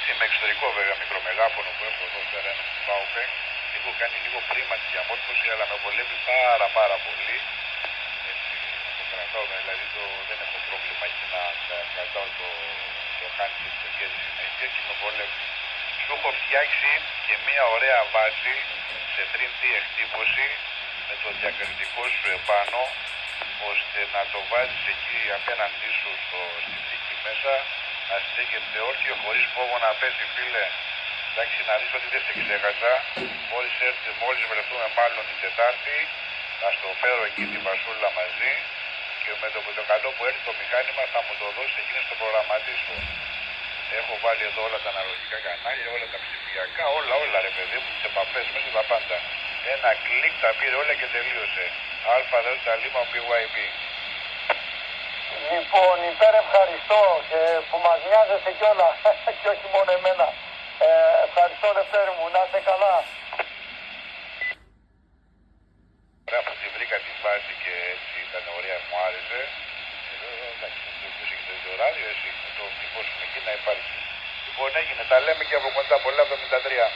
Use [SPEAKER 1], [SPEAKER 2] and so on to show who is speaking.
[SPEAKER 1] έτσι με εξωτερικό βέβαια μικρομεγάφωνο που έχω εδώ πέρα ένα στην ΠΑΟΚ. Έχω κάνει λίγο πρίμα τη διαμόρφωση, αλλά με βολεύει πάρα πολύ. Έτσι, το κρατάω, δηλαδή δεν έχω πρόβλημα εκεί να κρατάω το handset στο χέρι συνέχεια και με βολεύει. Σου έχω φτιάξει και μια ωραία βάση σε 3D εκτύπωση με το διακριτικό σου επάνω, ώστε να το βάζεις εκεί απέναντί σου στη θήκη μέσα, να στέκεται όρθιο χωρίς φόβο να πέσει, φίλε. Εντάξει, να δεις ότι δεν σε ξέχασα. Μόλις βρεθούμε μάλλον την Τετάρτη, θα στο φέρω εκεί την βασούλα μαζί και με το καλό που έρθει το μηχάνημα θα μου το δώσει εκείνη στο προγραμματίσω. Έχω βάλει εδώ όλα τα αναλογικά κανάλια, όλα τα ψηφιακά, όλα ρε παιδί μου, τις επαφές μέσα τα πάντα. Ένα κλικ τα πήρε όλα και τελείωσε. ΑΔ BYB.
[SPEAKER 2] Λοιπόν, ευχαριστώ και που μας νοιάζεσαι κιόλα και όχι μόνο εμένα. Ευχαριστώ Λευτέρη μου, να είστε καλά.
[SPEAKER 1] Ωραία που τη βρήκα τη βάση και έτσι ήταν ωραία, μου άρεσε. Εδώ εντάξει, ποιος έχει το ίδιο ράδιο, εσύ, με το τυπώσουμε εκεί να υπάρχει. Λοιπόν, έγινε, τα λέμε και από κοντά, πολλά 73.